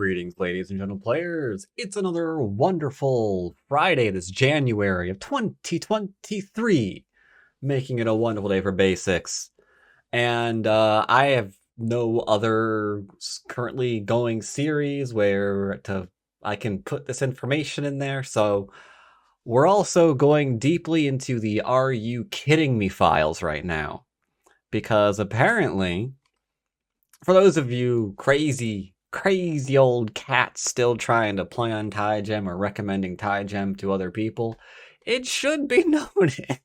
Greetings, ladies and gentlemen players. It's another wonderful Friday this January of 2023, making it a wonderful day for basics. And I have no other currently going series I can put this information in there, so we're also going deeply into the Are You Kidding Me files right now. Because apparently, for those of you crazy old cats still trying to play on Tygem or recommending Tygem to other people, it should be noted.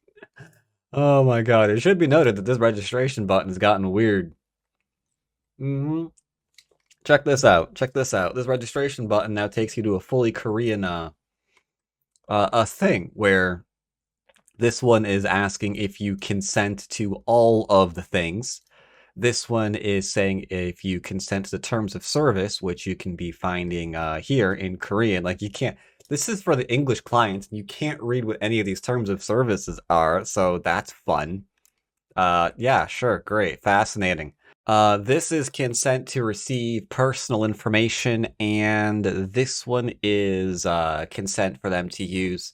Oh my god, it should be noted that this registration button has gotten weird. Check this out. This registration button now takes you to a fully Korean a thing where this one is asking if you consent to all of the things. This one is saying if you consent to the terms of service, which you can be finding here in Korean. Like, you can't, this is for the English clients, and you can't read what any of these terms of services are, so that's fun. Yeah, sure, great, fascinating. This is consent to receive personal information, and this one is consent for them to use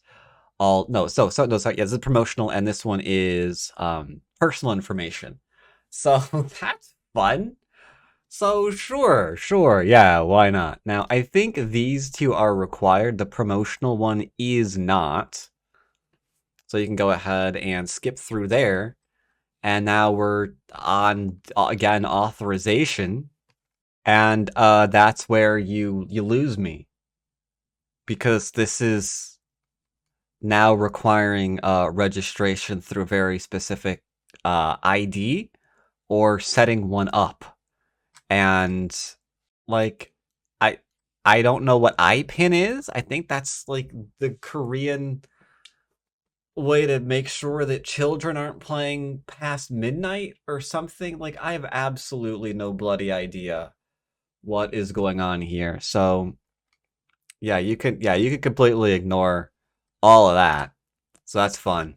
all, no, sorry, yeah, this is promotional, and this one is personal information. So that's fun. So sure, yeah, why not? Now, I think these two are required. The promotional one is not. So you can go ahead and skip through there. And now we're on, again, authorization. And that's where you lose me. Because this is now requiring registration through a very specific ID or setting one up. And like I don't know what IPIN is. I think that's like the Korean way to make sure that children aren't playing past midnight or something. Like, I have absolutely no bloody idea what is going on here. So yeah, you could completely ignore all of that. So that's fun.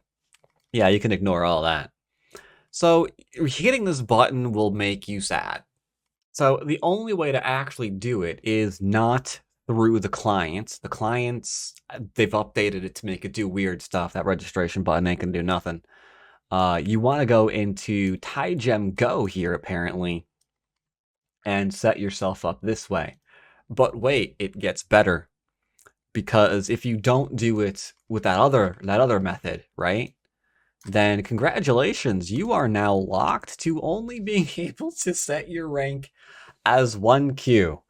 Yeah, you can ignore all that. So hitting this button will make you sad. So the only way to actually do it is not through the clients. The clients, they've updated it to make it do weird stuff. That registration button ain't gonna do nothing. You want to go into Tygemgo here, apparently, and set yourself up this way. But wait, it gets better. Because if you don't do it with that other method, right? Then congratulations, you are now locked to only being able to set your rank as 1Q.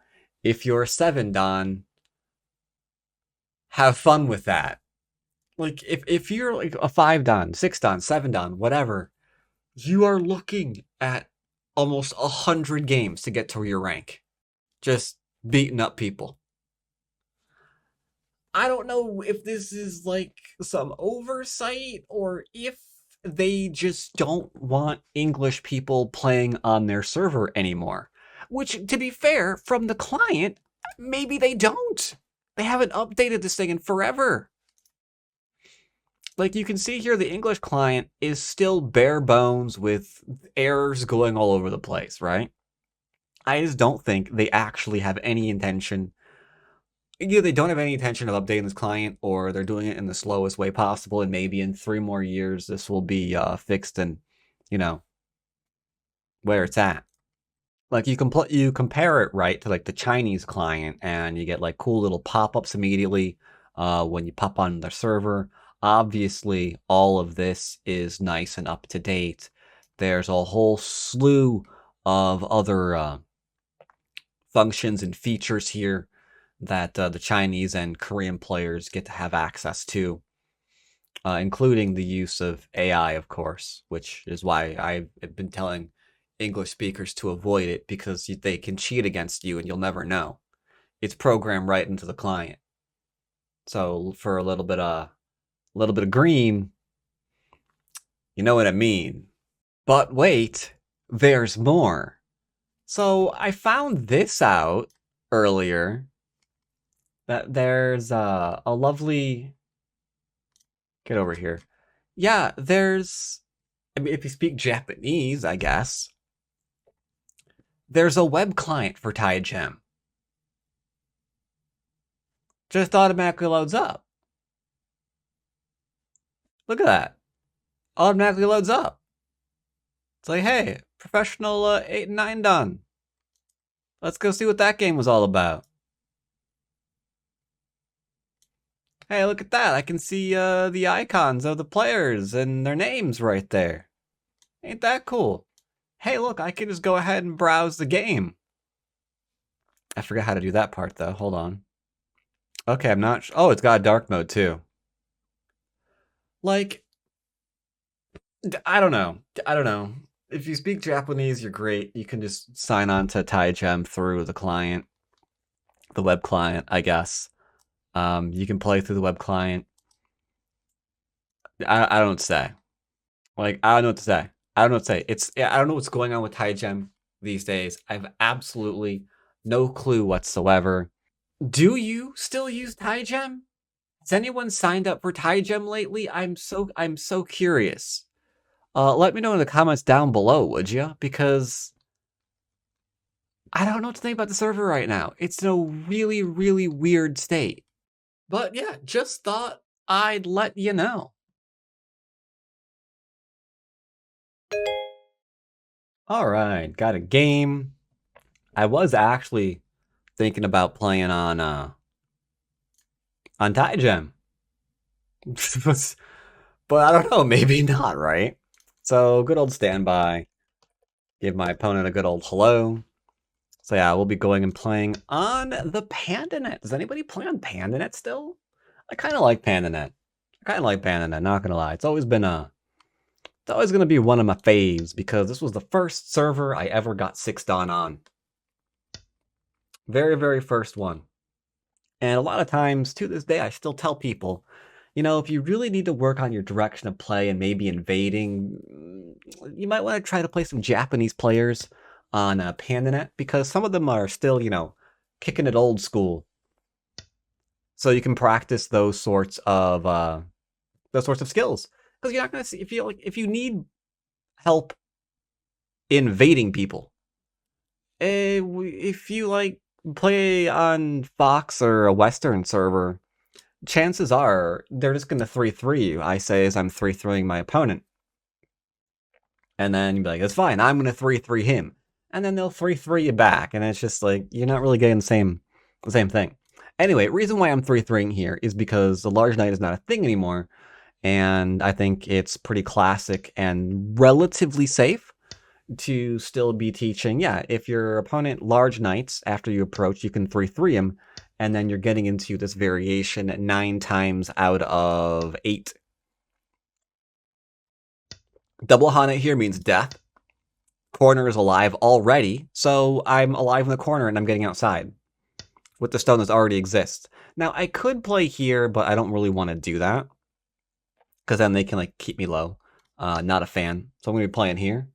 If you're 7 Dan, have fun with that. Like, if you're like a 5 Dan, 6 Dan, 7 Dan, whatever, you are looking at almost 100 games to get to your rank. Just beating up people. I don't know if this is like some oversight or if they just don't want English people playing on their server anymore. Which, to be fair, from the client, maybe they don't. They haven't updated this thing in forever. Like, you can see here, the English client is still bare bones with errors going all over the place, right? I just don't think they actually have any intention. Either they don't have any intention of updating this client, or they're doing it in the slowest way possible, and maybe in 3 more years this will be fixed and, you know, where it's at. Like, you compare it, right, to like the Chinese client, and you get like cool little pop-ups immediately when you pop on their server. Obviously, all of this is nice and up to date. There's a whole slew of other functions and features here that the Chinese and Korean players get to have access to, including the use of AI, of course, which is why I've been telling English speakers to avoid it, because they can cheat against you and you'll never know. It's programmed right into the client. So for a little bit of green, you know what I mean. But wait, there's more. So I found this out earlier, that there's a lovely, get over here. Yeah, there's, I mean, if you speak Japanese, I guess, there's a web client for Tygem. Just automatically loads up. Look at that. Automatically loads up. It's like, hey, professional 8 and 9 done. Let's go see what that game was all about. Hey, look at that. I can see the icons of the players and their names right there. Ain't that cool? Hey, look, I can just go ahead and browse the game. I forgot how to do that part, though. Hold on. Okay, I'm not... Oh, it's got a dark mode, too. Like, I don't know. I don't know. If you speak Japanese, you're great. You can just sign on to Tygem through the client. The web client, I guess. You can play through the web client. I don't know what to say. Like, I don't know what to say. I don't know what to say. I don't know what's going on with Tygem these days. I have absolutely no clue whatsoever. Do you still use Tygem? Has anyone signed up for Tygem lately? I'm so curious. Let me know in the comments down below, would you? Because I don't know what to think about the server right now. It's in a really, really weird state. But yeah, just thought I'd let you know. All right, got a game. I was actually thinking about playing on Tygem. But I don't know, maybe not, right? So, good old standby. Give my opponent a good old hello. So yeah, we'll be going and playing on the Pandanet. Does anybody play on Pandanet still? I kind of like Pandanet. Not gonna lie. It's always gonna be one of my faves because this was the first server I ever got 6-dan on. Very, very first one. And a lot of times, to this day, I still tell people, you know, if you really need to work on your direction of play and maybe invading, you might want to try to play some Japanese players on Pandanet because some of them are still, you know, kicking it old school. So you can practice those sorts of skills because you're not going to see if you need help invading people. If you like play on Fox or a Western server, chances are they're just going to 3-3 you. I say as I'm 3-3ing my opponent. And then you'd be like, it's fine, I'm going to 3-3 him. And then they'll 3-3 you back. And it's just like, you're not really getting the same thing. Anyway, reason why I'm 3-3ing here is because the Large Knight is not a thing anymore. And I think it's pretty classic and relatively safe to still be teaching. Yeah, if your opponent Large Knights, after you approach, you can 3-3 him. And then you're getting into this variation 9 times out of 8. Double Hana here means death. Corner is alive already, so I'm alive in the corner and I'm getting outside with the stone that already exists. Now, I could play here, but I don't really want to do that because then they can like keep me low. Not a fan. So I'm going to be playing here.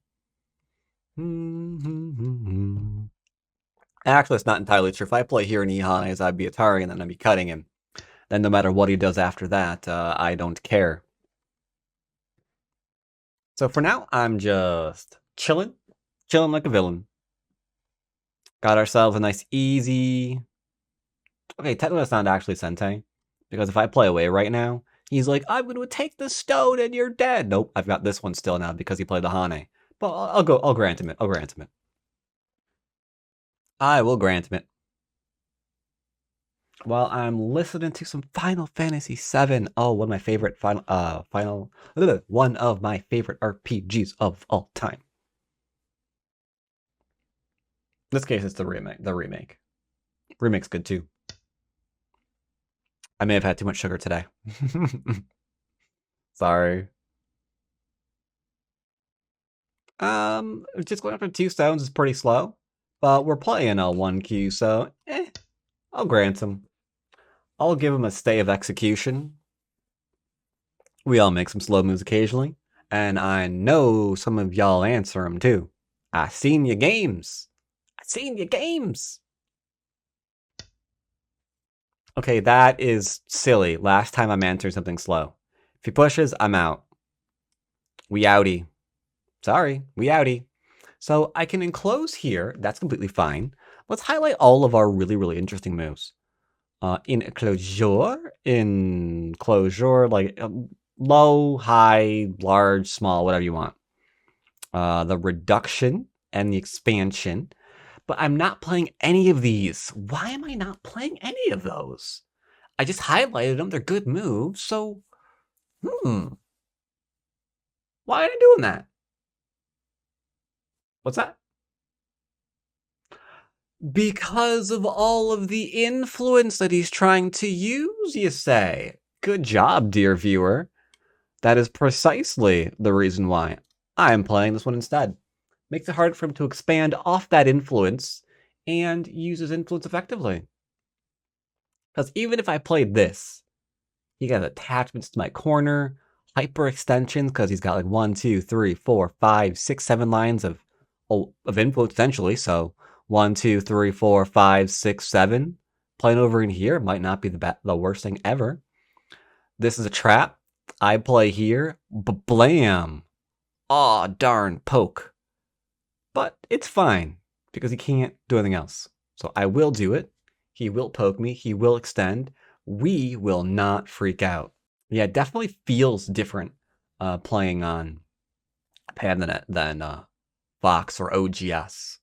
Actually, it's not entirely true. If I play here in Ihana's, I'd be Atari and then I'd be cutting him. Then no matter what he does after that, I don't care. So for now, I'm just chilling like a villain. Got ourselves a nice easy... Okay, technically it's not actually Sente, because if I play away right now, he's like, I'm going to take the stone and you're dead. Nope, I've got this one still now because he played the Hane. But I'll grant him it. I will grant him it. While I'm listening to some Final Fantasy VII. Oh, one of my favorite one of my favorite RPGs of all time. In this case, it's the remake. Remake's good too. I may have had too much sugar today. Sorry. Just going after 2 stones is pretty slow. But we're playing a 1Q, so I'll grant him. I'll give him a stay of execution. We all make some slow moves occasionally. And I know some of y'all answer them too. I seen your games. Okay, that is silly. Last time I'm answering something slow. If he pushes, I'm out. We outie. Sorry, we outie. So I can enclose here. That's completely fine. Let's highlight all of our really, really interesting moves. enclosure, like low, high, large, small, whatever you want. The reduction and the expansion. But I'm not playing any of these. Why am I not playing any of those? I just highlighted them. They're good moves. So, why am I doing that? What's that? Because of all of the influence that he's trying to use, you say. Good job, dear viewer. That is precisely the reason why I'm playing this one instead. Makes it hard for him to expand off that influence and use his influence effectively. Because even if I played this, he got attachments to my corner, hyper extensions, because he's got like 1, 2, 3, 4, 5, 6, 7 lines of influence essentially. So 1, 2, 3, 4, 5, 6, 7. Playing over in here might not be the worst thing ever. This is a trap. I play here. Blam. Aw, darn, poke. But it's fine, because he can't do anything else. So I will do it. He will poke me. He will extend. We will not freak out. Yeah, it definitely feels different playing on Pandanet than Vox or OGS.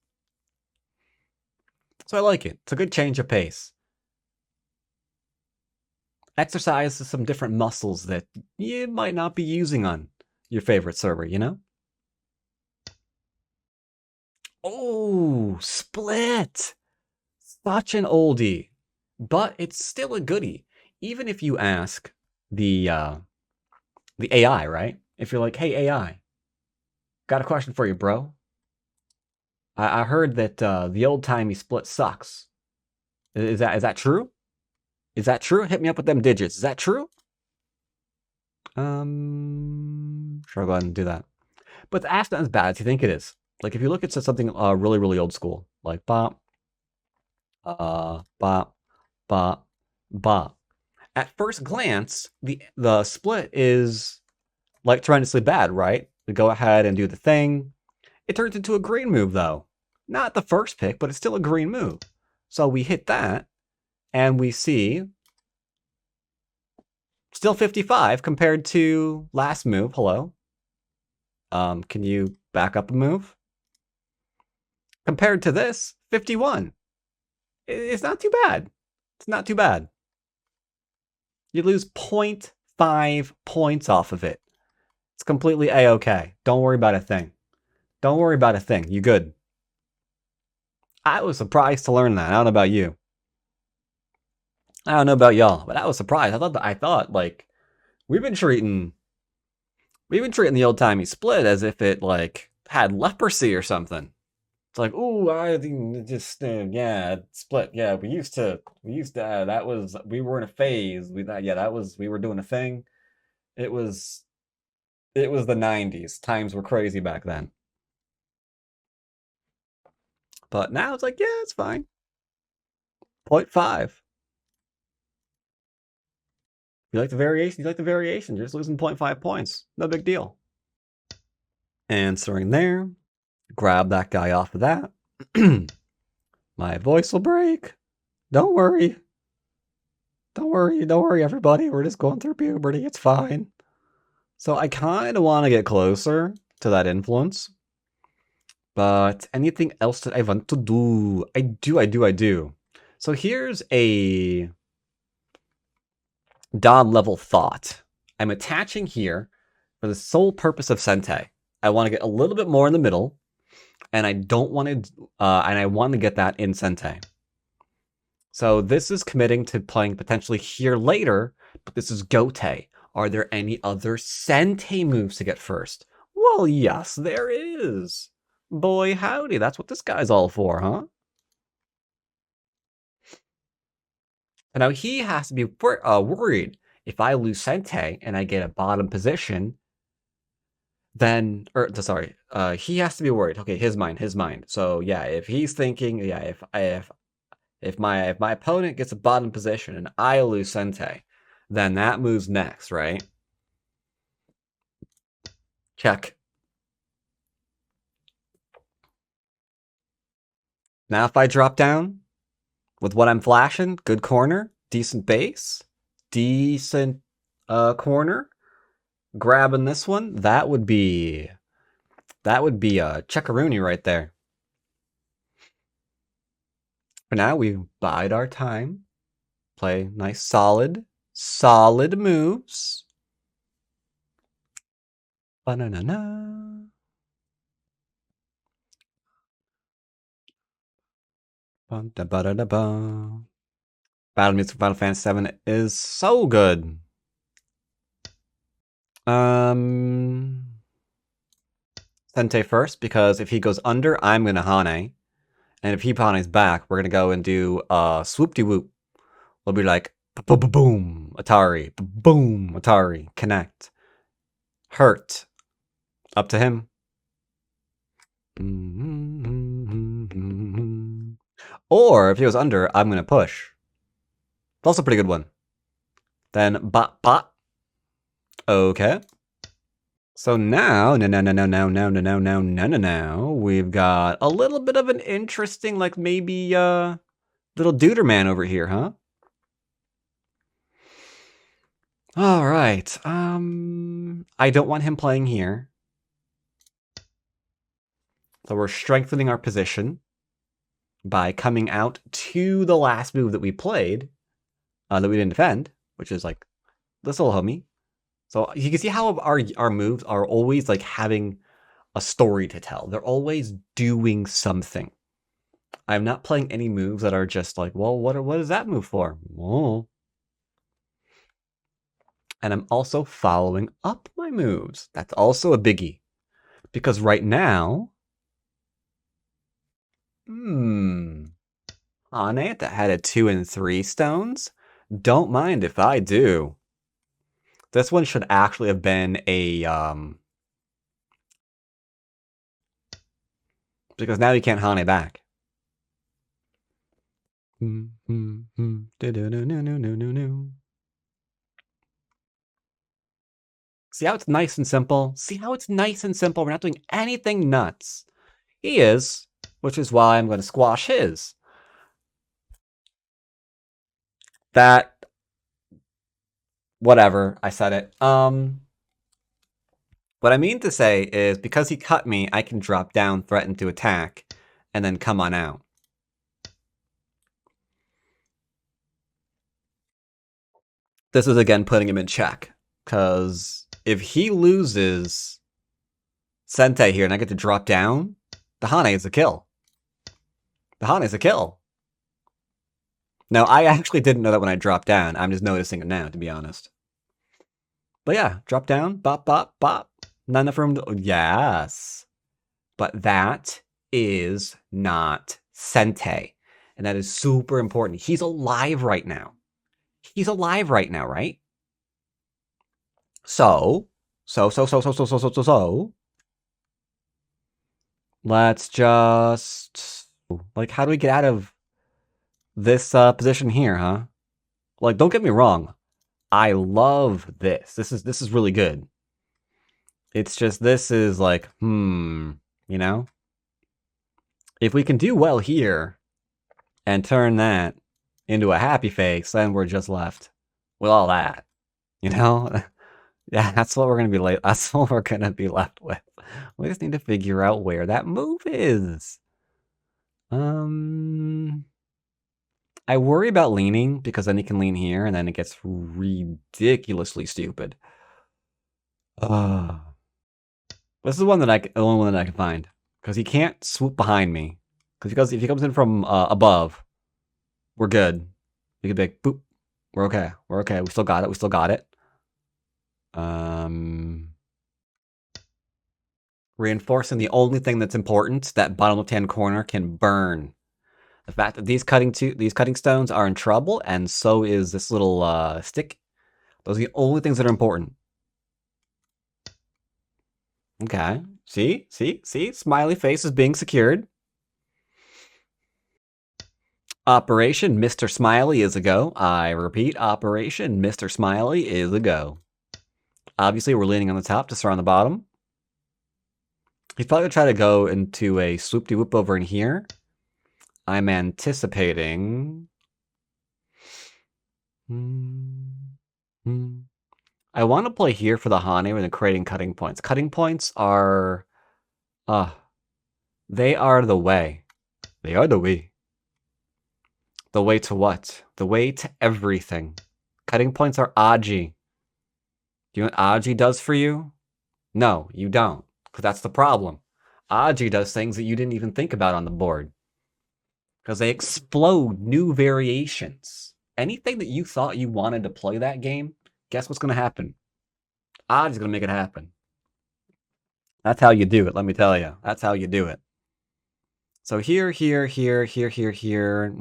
So I like it. It's a good change of pace. Exercise some different muscles that you might not be using on your favorite server, you know? Oh, Split! Such an oldie. But it's still a goodie. Even if you ask the AI, right? If you're like, hey, AI, got a question for you, bro. I heard that the old-timey Split sucks. Is that true? Is that true? Hit me up with them digits. Is that true? Sure, I'll go ahead and do that. But the app's not as bad as you think it is. Like if you look at something really, really old school, like bop, bop, bop, bop. At first glance, the Split is like tremendously bad, right? We go ahead and do the thing. It turns into a green move though. Not the first pick, but it's still a green move. So we hit that, and we see still 55 compared to last move. Hello. Can you back up a move? Compared to this, 51. It's not too bad. It's not too bad. You lose 0.5 points off of it. It's completely A-okay. Don't worry about a thing. Don't worry about a thing. You good. I was surprised to learn that. I don't know about you. I don't know about y'all, but I was surprised. I thought like we've been treating the old timey Split as if it like had leprosy or something. It's like, ooh, I just yeah, Split. Yeah, we used to that was we were in a phase. We were doing a thing. It was the 90s. Times were crazy back then. But now it's like, yeah, it's fine. 0.5. You like the variation? You like the variation. You're just losing 0.5 points. No big deal. Answering there. Grab that guy off of that. My voice will break. Don't worry. Don't worry, everybody. We're just going through puberty. It's fine. So I kind of want to get closer to that influence. But anything else that I want to do? I do. So here's a Don level thought. I'm attaching here for the sole purpose of Sente. I want to get a little bit more in the middle, and I don't want to, and I want to get that in Sente. So this is committing to playing potentially here later, but this is Gote. Are there any other Sente moves to get first? Well, yes, there is. Boy, howdy, that's what this guy's all for, huh? And now he has to be worried. If I lose Sente and I get a bottom position, then, he has to be worried. Okay, his mind. So yeah, if he's thinking, yeah, if my opponent gets a bottom position and I lose Sente, then that moves next, right? Check. Now if I drop down with what I'm flashing, good corner, decent base, decent corner. Grabbing this one, that would be a checkaroonie right there. For now, we bide our time, play nice solid moves. Ba-na-na-na. Ba-da-ba-da-da-ba. Battle music for Final Fantasy VII is so good. Sente first, because if he goes under, I'm gonna Hane. And if he Hane's back, we're gonna go and do swoop-de-whoop. We'll be like, boom, Atari, boom, Atari, connect. Hurt. Up to him. Or if he goes under, I'm gonna push. It's also a pretty good one. Then bot. Okay. So now, we've got a little bit of an interesting, like maybe little Duderman over here, huh? All right. I don't want him playing here. So we're strengthening our position by coming out to the last move that we played, that we didn't defend, which is like this little homie. So you can see how our moves are always like having a story to tell. They're always doing something. I'm not playing any moves that are just like, well, what is that move for? Oh. And I'm also following up my moves. That's also a biggie. Because right now, Hane that had a 2 and 3 stones. Don't mind if I do. This one should actually have been a because now you can't Hane back. See how it's nice and simple? See how it's nice and simple? We're not doing anything nuts. He is, which is why I'm going to squash his. That, whatever, I said it. What I mean to say is because he cut me, I can drop down, threaten to attack, and then come on out. This is again putting him in check, because if he loses Sente here and I get to drop down, the Hane is a kill. The Hane is a kill. Now, I actually didn't know that when I dropped down. I'm just noticing it now, to be honest. But yeah, drop down, bop, bop, bop. Not enough room to... Yes. But that is not Sente. And that is super important. He's alive right now. He's alive right now, right? So. Let's just... Like, how do we get out of this position here, huh? Like, don't get me wrong. I love this. This is really good. It's just, this is like, you know? If we can do well here and turn that into a happy face, then we're just left with all that. You know? Yeah, that's what we're gonna be that's what we're gonna be left with. We just need to figure out where that move is. I worry about leaning because then he can lean here and then it gets ridiculously stupid. This is one that the only one that I can find because he can't swoop behind me. Because if he comes in from above, we're good. We can be like, boop. We're okay. We're okay. We still got it. We still got it. Reinforcing the only thing that's important, that bottom left-hand corner can burn. The fact that these cutting stones are in trouble, and so is this little stick. Those are the only things that are important. Okay. See? Smiley face is being secured. Operation Mr. Smiley is a go. I repeat, Operation Mr. Smiley is a go. Obviously, we're leaning on the top to start on the bottom. He's probably going to try to go into a swoop-de-whoop over in here. I'm anticipating... I want to play here for the Hane when they're creating cutting points. Cutting points are... they are the way. They are the way. The way to what? The way to everything. Cutting points are Aji. Do you know what Aji does for you? No, you don't. Because that's the problem. Aji does things that you didn't even think about on the board. Because they explode new variations. Anything that you thought you wanted to play that game, guess what's going to happen? Aji's going to make it happen. That's how you do it, let me tell you. That's how you do it. So here, here, here, here, here, here,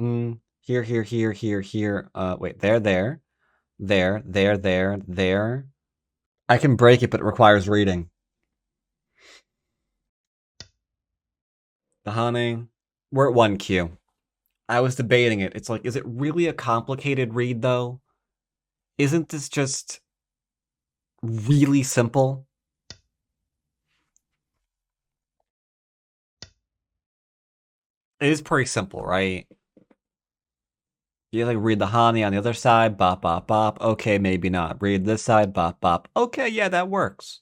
here, here, here, here, here. Wait, there. I can break it, but it requires reading. The Hane, we're at 1Q. I was debating it. It's like, is it really a complicated read, though? Isn't this just really simple? It is pretty simple, right? You like read the Hane on the other side, bop, bop, bop. Okay, maybe not. Read this side, bop, bop. Okay, yeah, that works.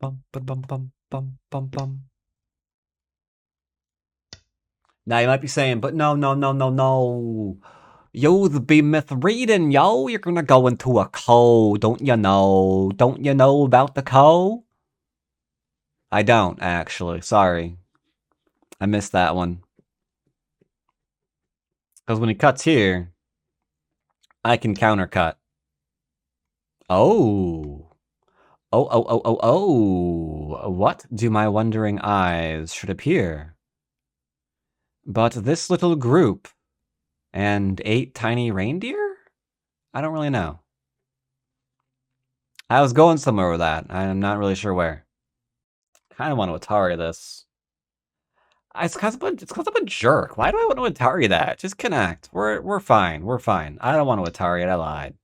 Bum, bum, bum, bum, bum, bum, bum. Now you might be saying, but no. Yo, the behemoth reading, yo. You're gonna go into a co, don't you know? Don't you know about the co? I don't, actually. Sorry. I missed that one. Because when he cuts here, I can countercut. Oh. Oh. What do my wondering eyes should appear? But this little group and 8 tiny reindeer? I don't really know. I was going somewhere with that. I'm not really sure where. Kind of want to Atari this. It's because I'm a jerk. Why do I want to Atari that? Just connect. We're fine. We're fine. I don't want to Atari it. I lied.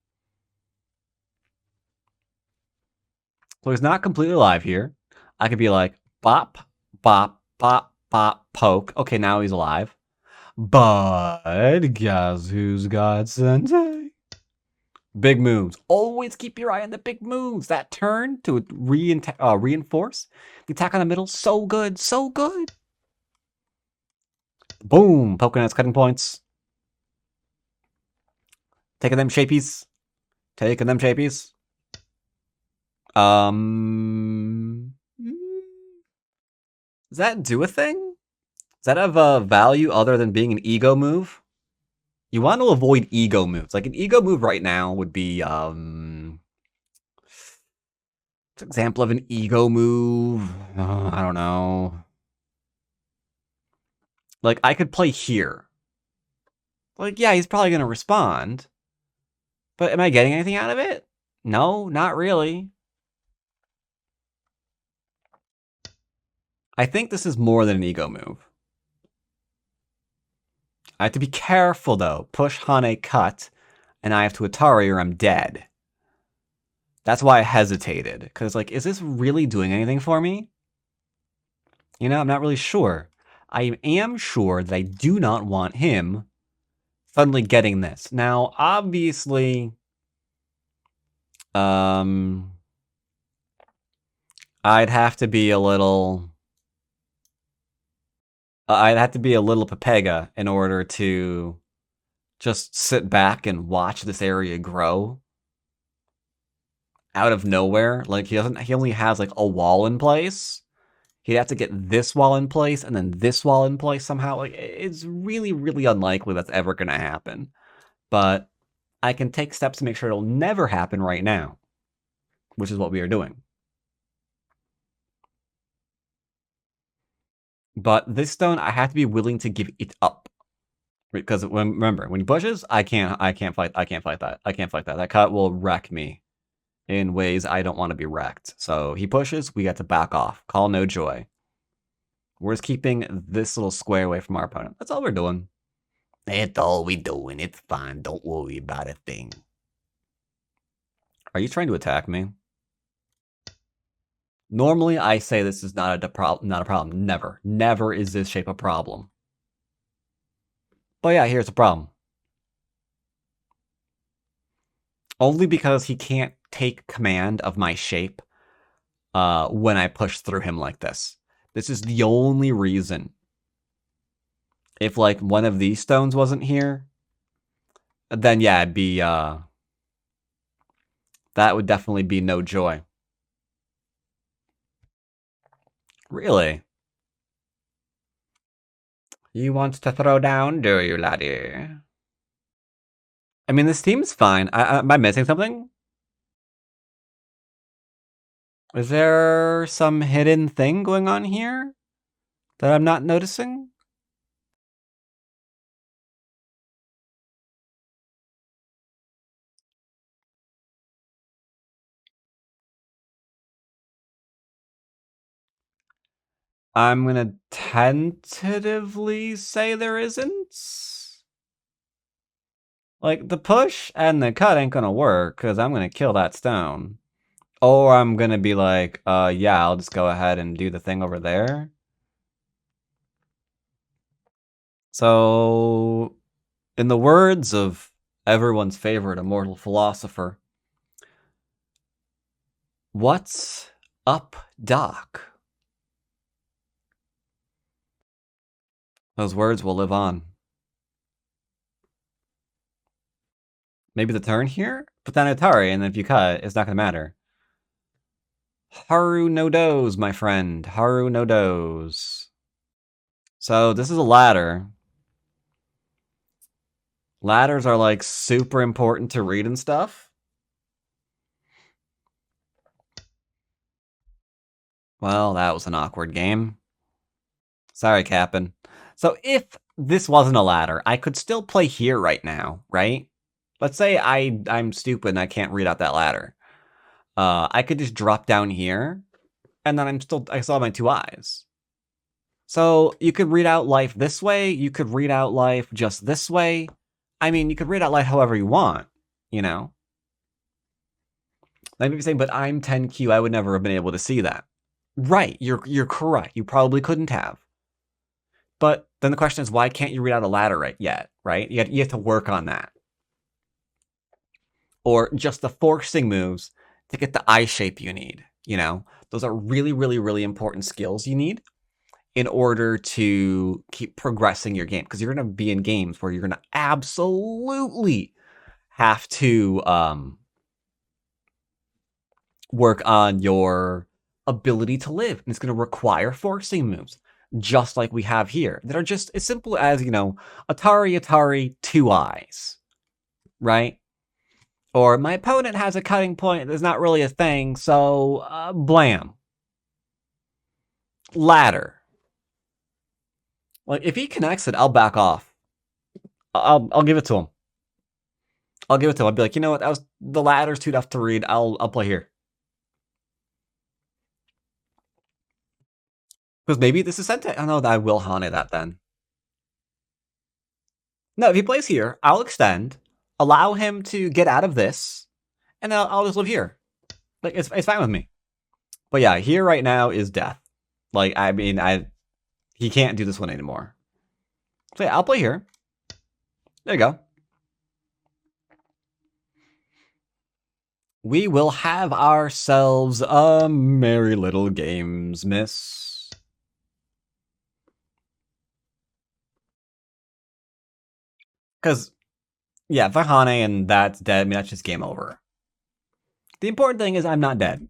So he's not completely alive here. I could be like, bop, bop, bop, bop, poke. Okay, now he's alive. But guess who's got Sensei? Big moves. Always keep your eye on the big moves. That turn to reinforce the attack on the middle. So good. So good. Boom. Poking at cutting points. Taking them shapies. Taking them shapies. Does that do a thing? Does that have a value other than being an ego move? You want to avoid ego moves. Like an ego move right now would be example of an ego move. I don't know. Like I could play here. Like yeah, he's probably gonna respond. But am I getting anything out of it? No, not really. I think this is more than an ego move. I have to be careful though. Push Hane cut, and I have to Atari or I'm dead. That's why I hesitated. Because, like, is this really doing anything for me? You know, I'm not really sure. I am sure that I do not want him suddenly getting this. Now, obviously, I'd have to be a little... I'd have to be a little Pepega in order to just sit back and watch this area grow out of nowhere. Like, he only has, like, a wall in place. He'd have to get this wall in place and then this wall in place somehow. Like, it's really, really unlikely that's ever going to happen. But I can take steps to make sure it'll never happen right now, which is what we are doing. But this stone, I have to be willing to give it up. Because remember, when he pushes, I can't fight that. That cut will wreck me in ways I don't want to be wrecked. So he pushes, we got to back off. Call no joy. We're just keeping this little square away from our opponent. That's all we're doing. That's all we're doing. It's fine. Don't worry about a thing. Are you trying to attack me? Normally, I say this is not a problem. Never is this shape a problem. But yeah, here's the problem. Only because he can't take command of my shape when I push through him like this. This is the only reason. If like one of these stones wasn't here, then yeah, it'd be that would definitely be no joy. Really? You want to throw down, do you, laddie? I mean, this team's fine. Am I missing something? Is there some hidden thing going on here that I'm not noticing? I'm gonna tentatively say there isn't. Like, the push and the cut ain't gonna work, because I'm gonna kill that stone. Or I'm gonna be like, yeah, I'll just go ahead and do the thing over there. So, in the words of everyone's favorite immortal philosopher, what's up, Doc? Those words will live on. Maybe the turn here? Put down Atari, and then if you cut, it's not gonna matter. Haru no dos, my friend. Haru no dos. So this is a ladder. Ladders are like super important to read and stuff. Well, that was an awkward game. Sorry, Cap'n. So if this wasn't a ladder, I could still play here right now, right? Let's say I'm stupid and I can't read out that ladder. I could just drop down here, and then I still have my two eyes. So you could read out life this way. You could read out life just this way. I mean, you could read out life however you want, you know? Like maybe saying, but I'm 10Q, I would never have been able to see that. Right, you're correct. You probably couldn't have. But then the question is, why can't you read out a ladder right yet, right? You have to work on that. Or just the forcing moves to get the eye shape you need, you know? Those are really, really, really important skills you need in order to keep progressing your game. Because you're going to be in games where you're going to absolutely have to work on your ability to live. And it's going to require forcing moves, just like we have here, that are just as simple as, you know, Atari, two eyes, right? Or my opponent has a cutting point that's not really a thing, so blam. Ladder. Like, if he connects it, I'll back off. I'll give it to him. I'll give it to him. I'll be like, you know what? That was the ladder's too tough to read. I'll play here. Because maybe this is Sente. I know that I will Hane that then. No, if he plays here, I'll extend, allow him to get out of this, and then I'll just live here. Like, it's fine with me. But yeah, here right now is death. Like, I mean, he can't do this one anymore. So yeah, I'll play here. There you go. We will have ourselves a merry little games, miss. Because, yeah, Vahane and that's dead. I mean, that's just game over. The important thing is I'm not dead.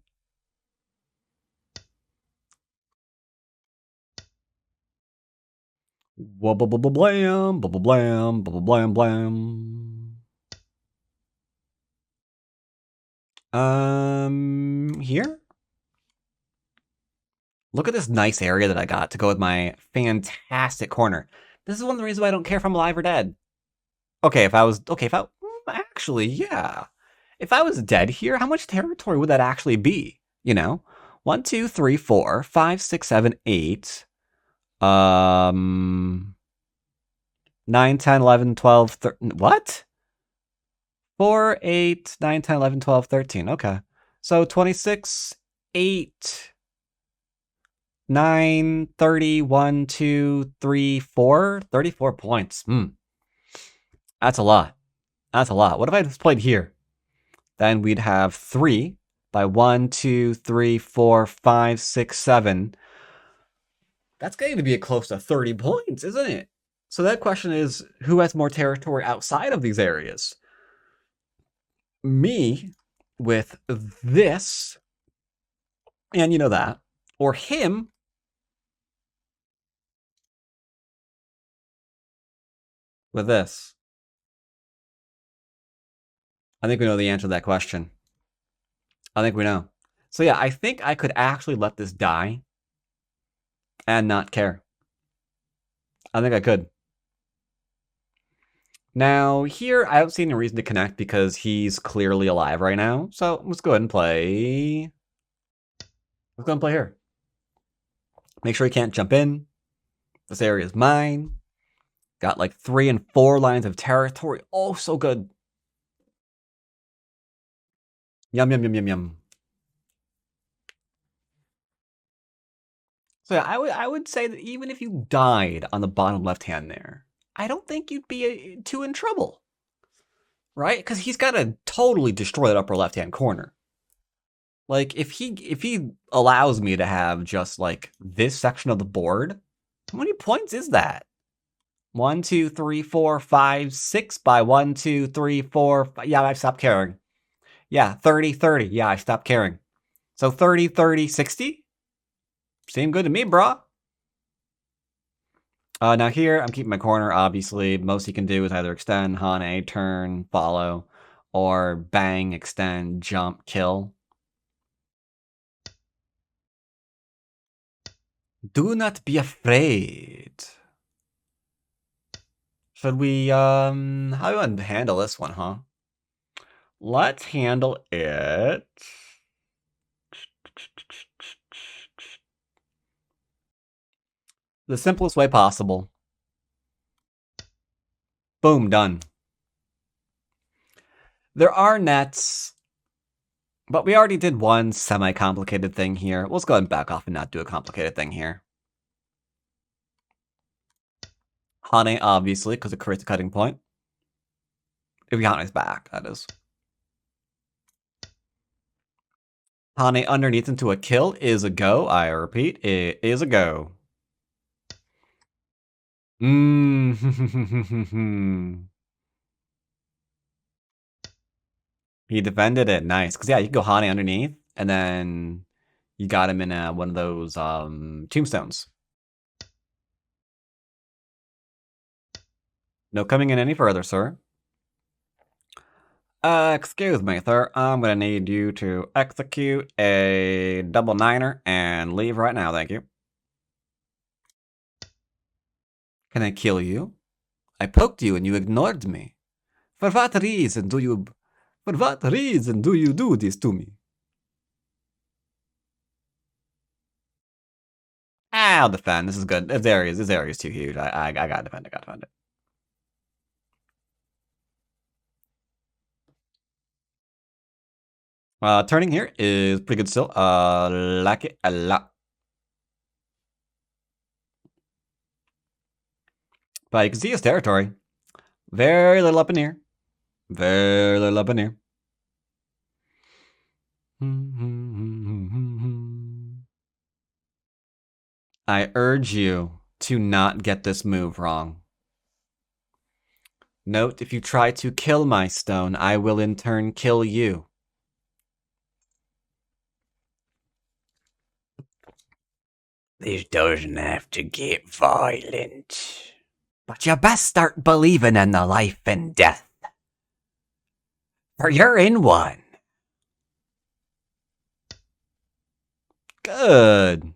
Blam, blam, blam, blam. Here? Look at this nice area that I got to go with my fantastic corner. This is one of the reasons why I don't care if I'm alive or dead. Okay, actually, yeah. If I was dead here, how much territory would that actually be? You know? 1, 2, 3, 4, 5, 6, 7, 8. 9, 10, 11, 12, 13. What? 4, 8, 9, 10, 11, 12, 13. Okay. So 26, 8, 9, 30, 1, 2, 3, 4. 34 points. That's a lot. That's a lot. What if I just played here? Then we'd have 3 by 1, 2, 3, 4, 5, 6, 7. That's going to be close to 30 points, isn't it? So that question is, who has more territory outside of these areas? Me with this, and you know that, or him with this? I think we know the answer to that question. I think we know. So yeah, I think I could actually let this die and not care. I think I could. Now, here, I don't see any reason to connect because he's clearly alive right now. So let's go ahead and play. Let's go ahead and play here. Make sure he can't jump in. This area is mine. Got like 3 and 4 lines of territory. Oh, so good. Yum, yum, yum, yum, yum. So yeah, I would say that even if you died on the bottom left hand there, I don't think you'd be too in trouble, right? Because he's got to totally destroy that upper left hand corner. Like if he allows me to have just like this section of the board, how many points is that? 1, 2, 3, 4, 5, 6 by 1, 2, 3, 4. Yeah, I stopped caring. Yeah, 30, 30. Yeah, I stopped caring. So 30, 30, 60? Seem good to me, brah. Now here, I'm keeping my corner, obviously. Most he can do is either extend, Hane, turn, follow, or bang, extend, jump, kill. Do not be afraid. Should we, how do you want to handle this one, huh? Let's handle it. The simplest way possible. Boom, done. There are nets, but we already did one semi-complicated thing here. Let's go ahead and back off and not do a complicated thing here. Hane, obviously, because it creates a cutting point. If Hane's back, that is. Hane underneath into a kill is a go. I repeat, it is a go. He defended it. Nice. Because, yeah, you can go Hane underneath, and then you got him in one of those tombstones. No coming in any further, sir. Excuse me, sir. I'm gonna need you to execute a double niner and leave right now, thank you. Can I kill you? I poked you and you ignored me. For what reason do you do this to me? I'll defend. This is good. This area is too huge. I gotta defend. I gotta defend it. Turning here is pretty good still. Like it a lot. But you can see his territory. Very little up in here. Very little up in here. I urge you to not get this move wrong. Note, if you try to kill my stone, I will in turn kill you. This doesn't have to get violent. But you best start believing in the life and death. For you're in one. Good.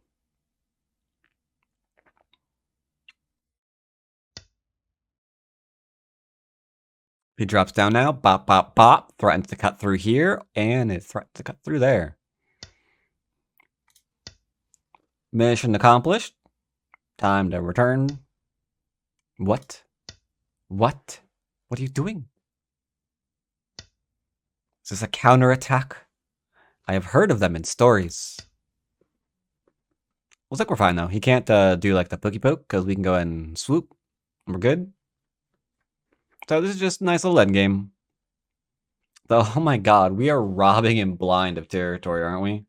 He drops down now. Bop, bop, bop. Threatens to cut through here. And it threatens to cut through there. Mission accomplished. Time to return. What? What? What are you doing? Is this a counterattack? I have heard of them in stories. Looks like we're fine, though. He can't do, like, the pokey poke, because we can go and swoop. We're good. So this is just a nice little endgame. Though, oh my god, we are robbing him blind of territory, aren't we?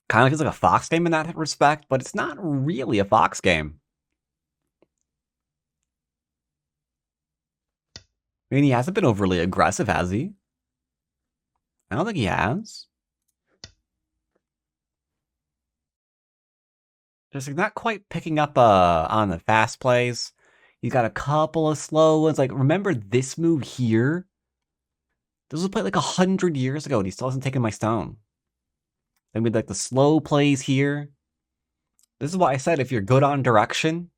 Kind of feels like a Fox game in that respect, but it's not really a Fox game. I mean, he hasn't been overly aggressive, has he? I don't think he has. Just not quite picking up on the fast plays. He's got a couple of slow ones. Like, remember this move here? This was played like 100 years ago, and he still hasn't taken my stone. And with like the slow plays here, this is why I said if you're good on direction,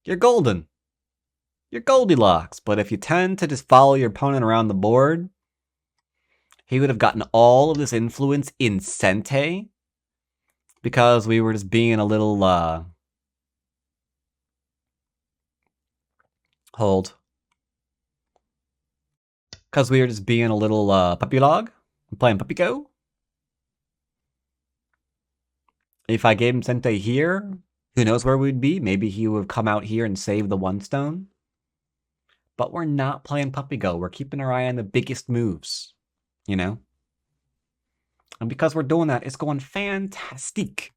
you're golden. You're Goldilocks. But if you tend to just follow your opponent around the board, he would have gotten all of this influence in Sente because we were just being a little hold. Because we were just being a little puppy log. I'm playing Puppy Go. If I gave him Sente here, who knows where we'd be? Maybe he would have come out here and saved the one stone. But we're not playing Puppy Go. We're keeping our eye on the biggest moves, you know? And because we're doing that, it's going fantastic.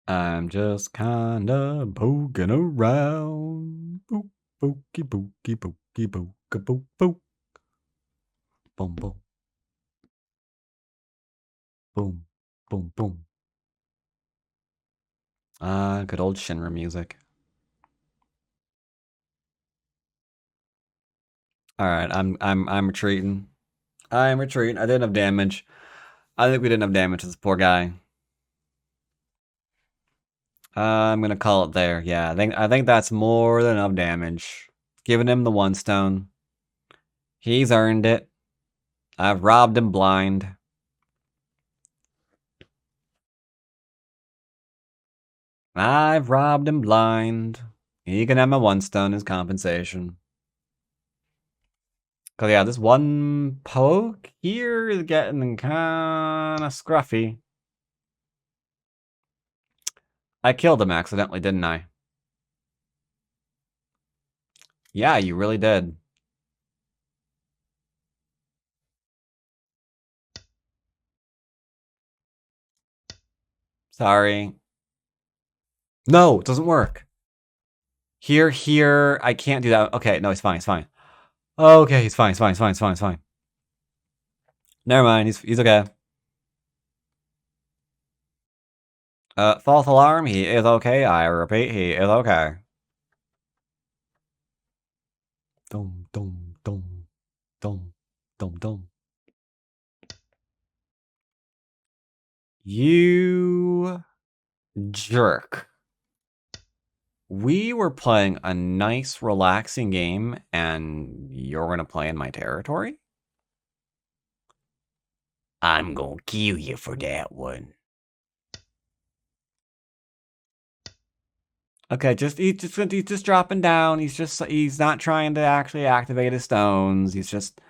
I'm just kinda poking around. Boop, pokey, pokey, pokey, poke, poke, poke. Boom, boom. Boom, boom, boom. Good old Shinra music. Alright, I'm retreating. I'm retreating. I didn't have damage. I think we didn't have damage to this poor guy. I'm gonna call it there. Yeah, I think that's more than enough damage. Giving him the one stone. He's earned it. I've robbed him blind. I've robbed him blind. He can have my one stone as compensation. Cause yeah, this one poke here is getting kinda scruffy. I killed him accidentally, didn't I? Yeah, you really did. Sorry. No, it doesn't work. Here, I can't do that. Okay, no, he's fine, he's fine. Okay, he's fine, he's fine, he's fine, he's fine, he's fine. Never mind, he's okay. False alarm, he is okay. I repeat, he is okay. Dum, dum, dum, dum, dum, dum. You jerk. We were playing a nice, relaxing game, and you're gonna play in my territory? I'm gonna kill you for that one. Okay, he's just dropping down. He's not trying to actually activate his stones. He's just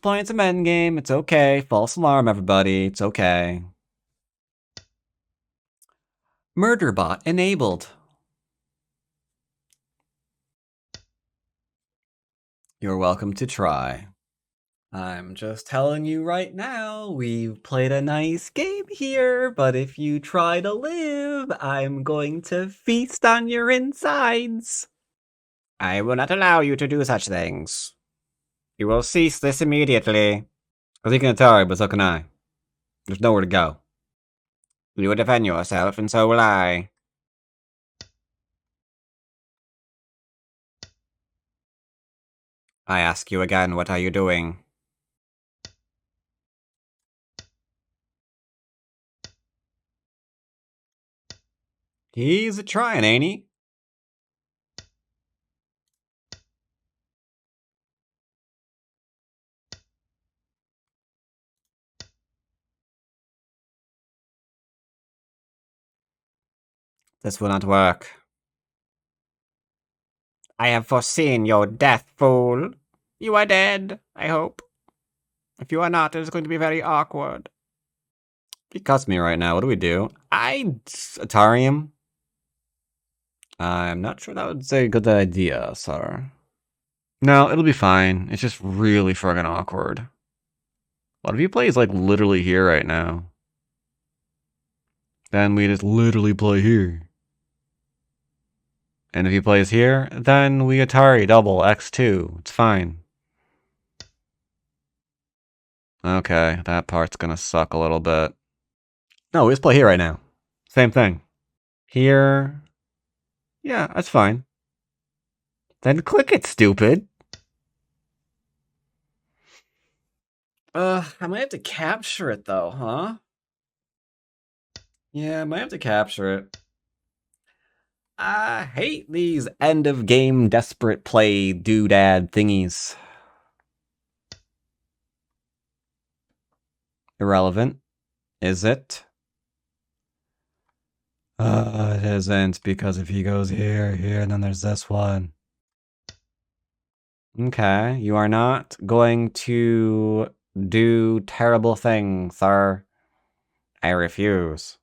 playing some endgame. It's okay. False alarm, everybody. It's okay. Murderbot enabled. You're welcome to try. I'm just telling you right now, we've played a nice game here, but if you try to live, I'm going to feast on your insides. I will not allow you to do such things. You will cease this immediately. Because he can Atari, but so can I. There's nowhere to go. You will defend yourself, and so will I. I ask you again, what are you doing? He's a trying, ain't he? This will not work. I have foreseen your death, fool. You are dead, I hope. If you are not, it is going to be very awkward. He cuts me right now. What do we do? I Atari him. I'm not sure that would say a good idea, sir. No, it'll be fine. It's just really friggin' awkward. What if he plays like literally here right now? Then we just literally play here. And if he plays here, then we Atari double X2. It's fine. Okay, that part's gonna suck a little bit. No, we just play here right now. Same thing. Here. Yeah, that's fine. Then click it, stupid. I might have to capture it though, huh? Yeah, I might have to capture it. I hate these end of game desperate play doodad thingies. Irrelevant. Is it? It isn't, because if he goes here, and then there's this one. Okay, you are not going to do terrible things, sir. I refuse.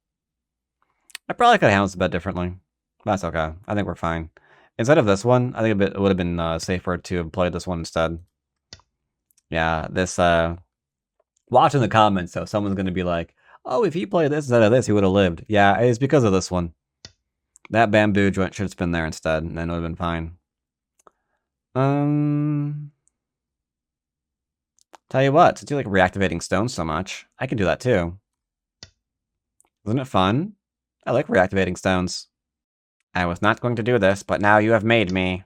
I probably could have handled this a bit differently. That's okay. I think we're fine. Instead of this one, I think it would have been safer to have played this one instead. Yeah, this, watching the comments, so someone's going to be like, oh, if he played this instead of this, he would have lived. Yeah, it's because of this one. That bamboo joint should have been there instead, and then it would have been fine. Tell you what, since you like reactivating stones so much, I can do that too. Isn't it fun? I like reactivating stones. I was not going to do this, but now you have made me.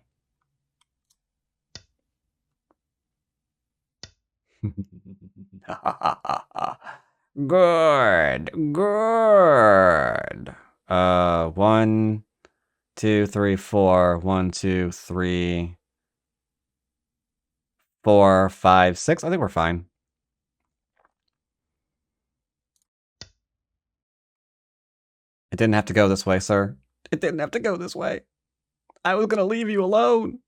Good. 1, 2, 3, 4. 1, 2, 3, 4, 5, 6. I think we're fine. It didn't have to go this way, sir. It didn't have to go this way. I was gonna leave you alone.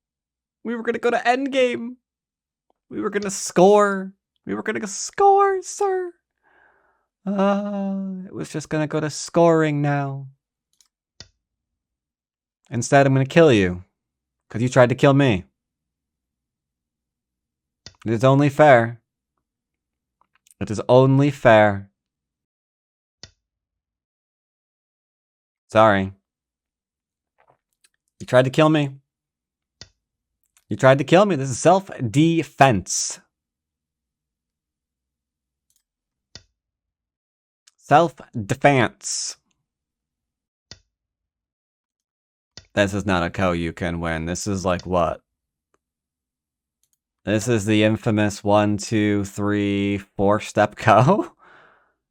We were gonna go to endgame. We were gonna score. We were gonna score, sir. It was just gonna go to scoring now. Instead, I'm gonna kill you. Because you tried to kill me. It is only fair. It is only fair. Sorry. You tried to kill me. You tried to kill me. This is self-defense. Self-defense. This is not a co you can win. This is like what? This is the infamous 1, 2, 3, 4 step co?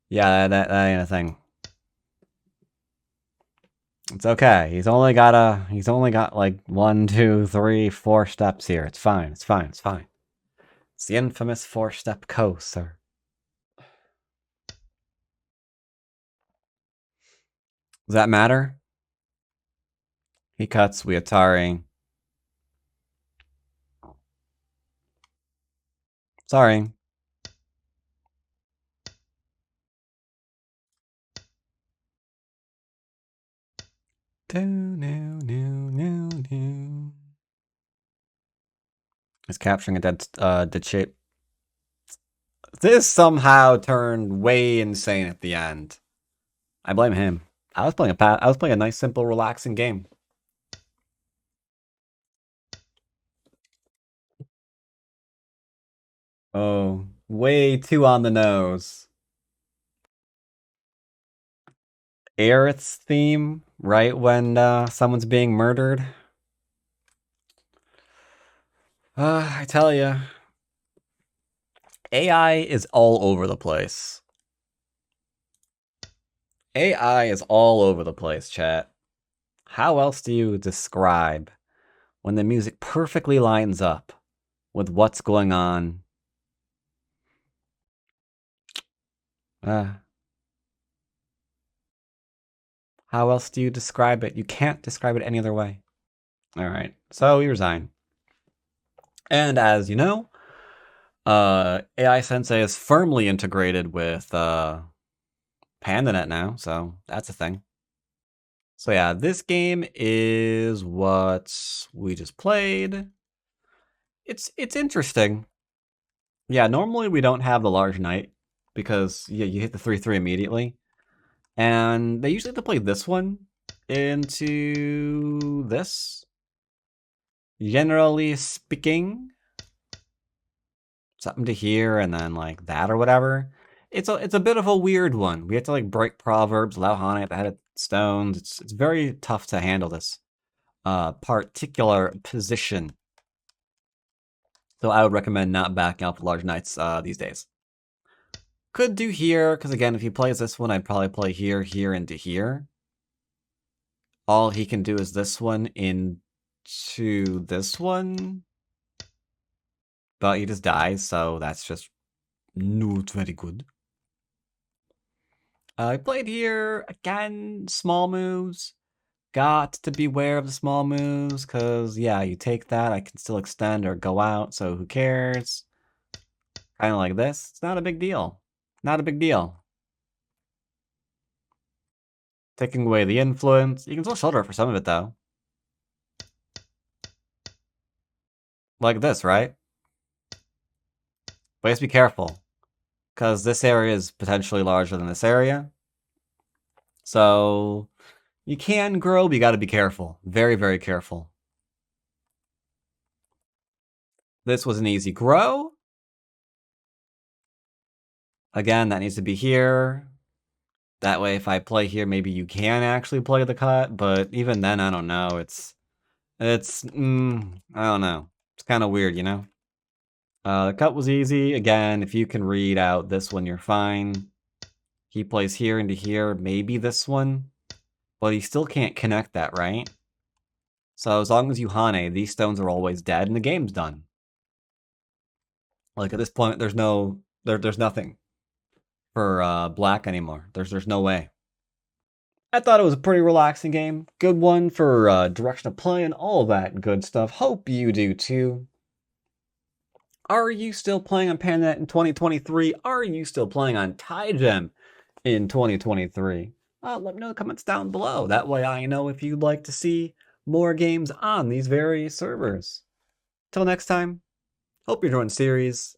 Yeah, that ain't a thing. It's okay. He's only got like 1, 2, 3, 4 steps here. It's fine. It's fine. It's fine. It's the infamous 4-step co, sir. Does that matter? He cuts, we Atari. Sorry. He's capturing a dead shape. This somehow turned way insane at the end. I blame him. I was playing a nice, simple, relaxing game. Oh, way too on the nose. Aerith's theme, right when someone's being murdered. I tell you, AI is all over the place. AI is all over the place, chat. How else do you describe when the music perfectly lines up with what's going on? How else do you describe it? You can't describe it any other way. All right, so we resign. And as you know, AI Sensei is firmly integrated with Pandanet now, so that's a thing. So yeah, this game is what we just played. It's interesting. Yeah, normally we don't have the large knight because yeah, you hit the 3/3 immediately. And they usually have to play this one into this. Generally speaking, something to here and then like that or whatever. It's a bit of a weird one. We have to like break proverbs, allow Hane at the head of stones. It's very tough to handle this particular position. So I would recommend not backing out for large knights these days. Could do here, because again, if he plays this one, I'd probably play here, here, into here. All he can do is this one into this one. But he just dies, so that's just not very good. I played here, again, small moves. Got to beware of the small moves, because, yeah, you take that, I can still extend or go out, so who cares? Kind of like this. It's not a big deal. Not a big deal. Taking away the influence. You can still shoulder for some of it, though. Like this, right? But just be careful, because this area is potentially larger than this area. So you can grow, but you got to be careful. Very, very careful. This was an easy grow. Again, that needs to be here. That way, if I play here, maybe you can actually play the cut. But even then, I don't know. I don't know. It's kind of weird, you know? The cut was easy. Again, if you can read out this one, you're fine. He plays here into here, maybe this one. But he still can't connect that, right? So as long as you Hane, these stones are always dead and the game's done. Like at this point, there's nothing for black anymore. There's no way. I thought it was a pretty relaxing game. Good one for direction of play and all that good stuff. Hope you do too. Are you still playing on Pandanet in 2023? Are you still playing on Tygem in 2023? Let me know in the comments down below. That way I know if you'd like to see more games on these various servers. Till next time, hope you're enjoying the series.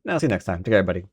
And I'll see you next time. Take care, everybody.